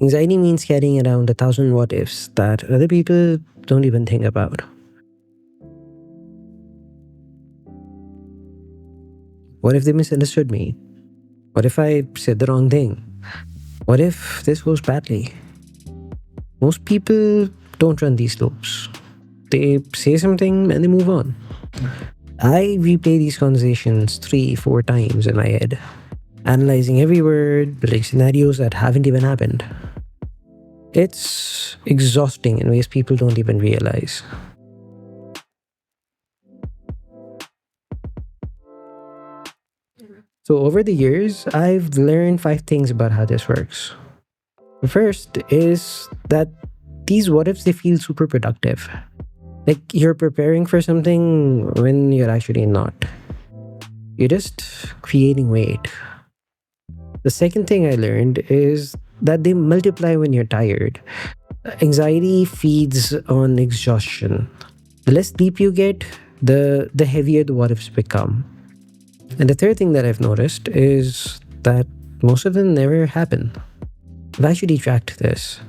Anxiety means carrying around 1,000 what ifs that other people don't even think about. What if they misunderstood me? What if I said the wrong thing? What if this goes badly? Most people don't run these loops. They say something and they move on. I replay these conversations 3, 4 times in my head, analyzing every word, building scenarios that haven't even happened. It's exhausting in ways people don't even realize. So, over the years, I've learned 5 things about how this works. The first is that these what ifs they feel super productive. Like you're preparing for something when you're actually not. You're just creating weight. The second thing I learned is that they multiply when you're tired. Anxiety feeds on exhaustion. The less sleep you get, the heavier the what ifs become. And the third thing that I've noticed is that most of them never happen. I've actually tracked this.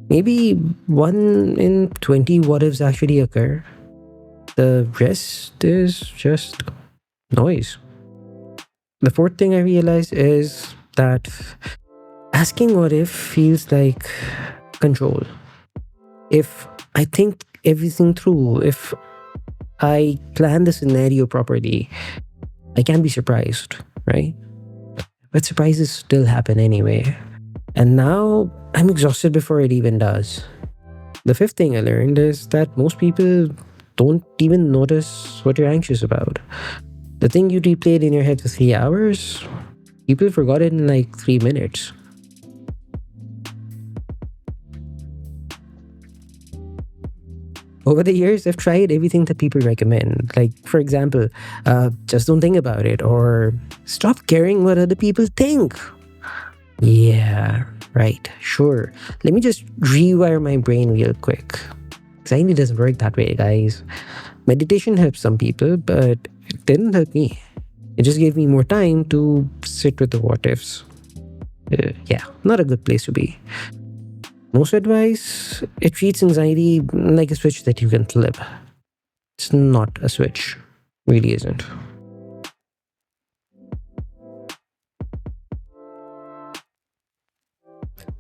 Maybe 1 in 20 what ifs actually occur. The rest is just noise. The fourth thing I realized is that asking what if feels like control. If I think everything through, if I plan the scenario properly, I can be surprised, right? But surprises still happen anyway. And now I'm exhausted before it even does. The fifth thing I learned is that most people don't even notice what you're anxious about. The thing you replayed in your head for 3 hours, people forgot it in like 3 minutes. Over the years, I've tried everything that people recommend. Like, for example, just don't think about it, or stop caring what other people think. Yeah, right, sure. Let me just rewire my brain real quick. Anxiety doesn't work that way, guys. Meditation helps some people, but it didn't help me. It just gave me more time to sit with the what ifs. Yeah, not a good place to be. Most advice, it treats anxiety like a switch that you can flip. It's not a switch, really isn't.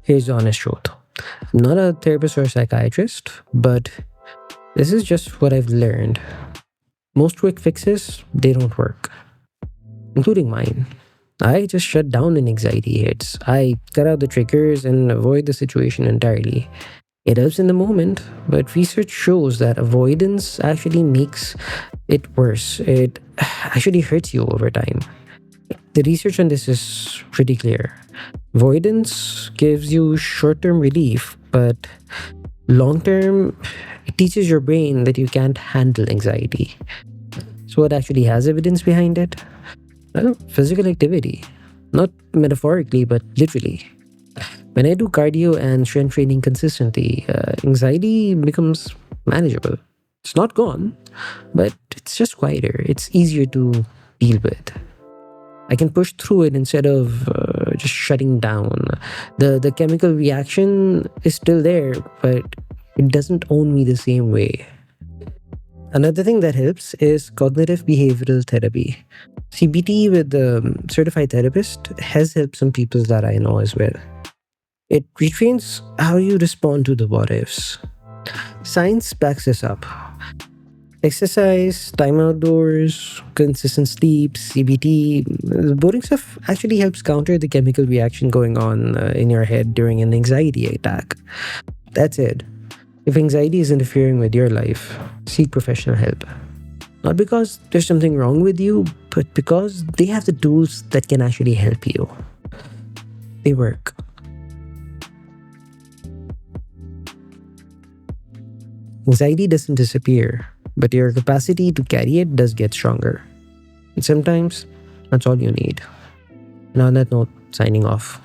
Here's the honest truth. I'm not a therapist or a psychiatrist, but this is just what I've learned. Most quick fixes, they don't work, including mine. I just shut down when anxiety hits. I cut out the triggers and avoid the situation entirely. It helps in the moment, but research shows that avoidance actually makes it worse. It actually hurts you over time. The research on this is pretty clear. Avoidance gives you short term relief, but long term, it teaches your brain that you can't handle anxiety. So, what actually has evidence behind it? Well, physical activity. Not metaphorically, but literally. When I do cardio and strength training consistently, anxiety becomes manageable. It's not gone, but it's just quieter. It's easier to deal with. I can push through it instead of just shutting down. The chemical reaction is still there, but it doesn't own me the same way. Another thing that helps is cognitive behavioral therapy. CBT with the certified therapist has helped some people that I know as well. It retrains how you respond to the what ifs. Science backs this up. Exercise, time outdoors, consistent sleep, CBT, the boring stuff actually helps counter the chemical reaction going on in your head during an anxiety attack. That's it. If anxiety is interfering with your life, seek professional help. Not because there's something wrong with you, but because they have the tools that can actually help you. They work. Anxiety doesn't disappear, but your capacity to carry it does get stronger. And sometimes, that's all you need. And on that note, signing off.